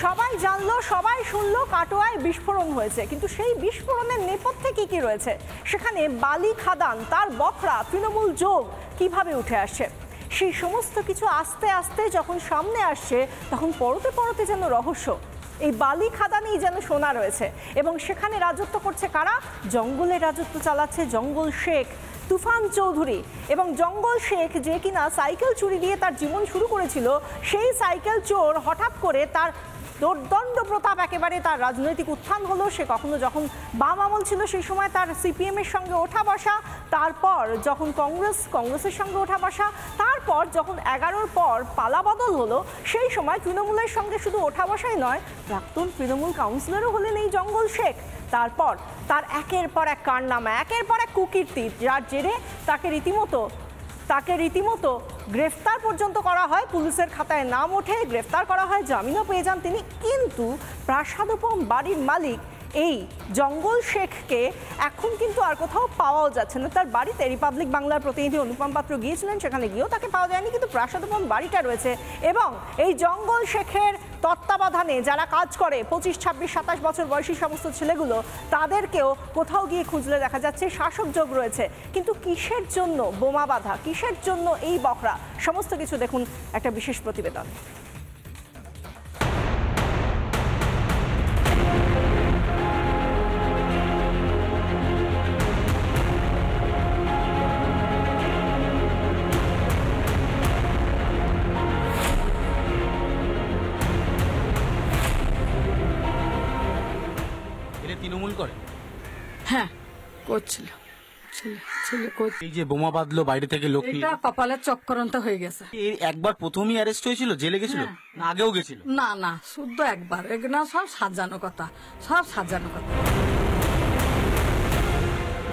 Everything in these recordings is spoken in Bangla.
সবাই জানলো, সবাই শুনলো কাটোয়ায় বিস্ফোরণ হয়েছে, কিন্তু সেই বিস্ফোরণের নেপথ্যে কি রয়েছে? সেখানে বালি খাদান, তার বখরা, তৃণমূল যোগ কিভাবে উঠে আসছে, সেই সমস্ত কিছু আস্তে আস্তে যখন সামনে আসছে তখন পরতে পরতে যেন রহস্য। এই বালি খাদানেই যেন সোনা রয়েছে, এবং সেখানে রাজত্ব করছে কারা? জঙ্গলের রাজত্ব চালাচ্ছে জঙ্গল শেখ তুফান চৌধুরী। এবং জঙ্গল শেখ যে কিনা সাইকেল চুরি দিয়ে তার জীবন শুরু করেছিল, সেই সাইকেল চোর হঠাৎ করে তার দুর্দণ্ড প্রতাপ, একেবারে তার রাজনৈতিক উত্থান হলো। সে কখনো যখন বাম আমল ছিল সেই সময় তার সিপিএমের সঙ্গে ওঠা বসা, তারপর যখন কংগ্রেসের সঙ্গে ওঠা বসা, তারপর যখন 11-র পর পালাবদল হলো সেই সময় তৃণমূলের সঙ্গে শুধু ওঠা বসাই নয়, প্রাক্তন তৃণমূল কাউন্সিলরও হলেন এই জঙ্গল শেখ। তারপর তার একের পর এক কারনামা, একের পর এক কুকীর্তি, যার জেরে তাকে রীতিমতো গ্রেফতার পর্যন্ত করা হয়, পুলিশের খাতায় নাম ওঠে, গ্রেফতার করা হয়, জামিনও পেয়ে যান তিনি। কিন্তু প্রাসাদোপম বাড়ির মালিক এই জঙ্গল শেখকে এখন কিন্তু আর কোথাও পাওয়াও যাচ্ছে না। তার বাড়িতে রিপাবলিক বাংলার প্রতিনিধি অনুপম পাত্র গিয়েছিলেন, সেখানে গিয়েও তাকে পাওয়া যায়নি, কিন্তু প্রাসাদোপম বাড়িটা রয়েছে। এবং এই জঙ্গল শেখের তত্ত্বাবধানে যারা কাজ করে 25, 26, 27 বছর বয়সী সমস্ত ছেলেগুলো, তাদেরকেও কোথাও গিয়ে খুঁজলে দেখা যাচ্ছে শাসক যোগ রয়েছে। কিন্তু কিসের জন্য বোমা বাঁধা, কিসের জন্য এই বখরা, সমস্ত কিছু দেখুন একটা বিশেষ প্রতিবেদন। তৃণমূল করে? হ্যাঁ, করছিল। এই যে বোমা বাঁধলো বাইরে থেকে লোক, এটা কপালের চক্রান্ত হয়ে গেছে। একবার প্রথমেই অ্যারেস্ট হয়েছিল, জেলে গেছিল না আগেও গেছিল? না, শুদ্ধ একবার। এগুলো সব সাজানো কথা,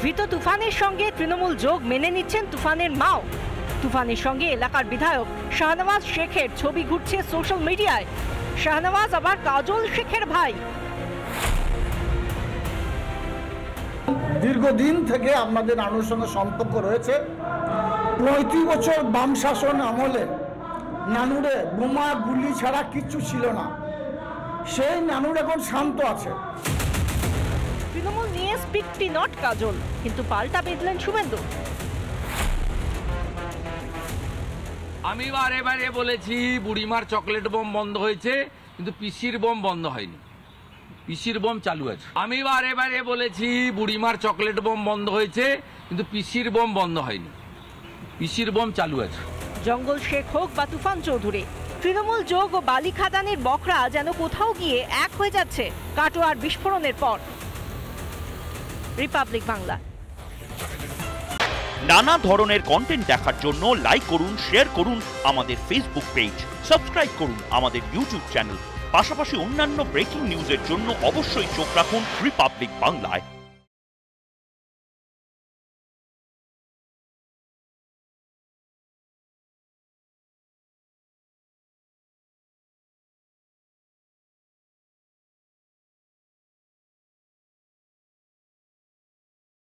ধৃত তুফানের সঙ্গে তৃণমূল যোগ মেনে নিচ্ছেন তুফানের মাও। তুফানের সঙ্গে এলাকার বিধায়ক শাহনওয়াজ শেখের ছবি ঘুরছে সোশ্যাল মিডিয়ায়। শাহনওয়াজ আবার কাজল শেখের ভাই। দীর্ঘদিন থেকে আমাদের নানুর সঙ্গে সম্পর্ক রয়েছে। 35 বছর বাম শাসন আমলে নানুরে বোমা গুলি ছাড়া কিচ্ছু ছিল না। সেই নানুর এখন শান্ত আছে। তৃণমূল নিয়ে স্পিকটি নট কাজল, কিন্তু পাল্টা বেঁধলেন শুভেন্দু। আমি বারে বারে বলেছি বুড়িমার চকলেট বোম বন্ধ হয়েছে, কিন্তু পিসির বোম বন্ধ হয়নি, পিসির বোম চালু আছে। আমি বারে বারে বলেছি বুড়িমার চকলেট বোম বন্ধ হয়েছে, কিন্তু পিসির বোম বন্ধ হয়নি, পিসির বোম চালু আছে। জঙ্গল শেখ হোক বা তুফান চৌধুরী, তৃণমূল যোগ ও বালি খাদানের বখরা যেন কোথাও গিয়ে এক হয়ে যাচ্ছে কাটোয়ার বিস্ফোরণের পর। রিপাবলিক বাংলা। নানা ধরনের কন্টেন্ট দেখার জন্য লাইক করুন, শেয়ার করুন আমাদের ফেসবুক পেজ, সাবস্ক্রাইব করুন আমাদের ইউটিউব চ্যানেল। পাশাপাশি অন্যান্য ব্রেকিং নিউজের জন্য অবশ্যই চোখ রাখুন রিপাবলিক বাংলায়।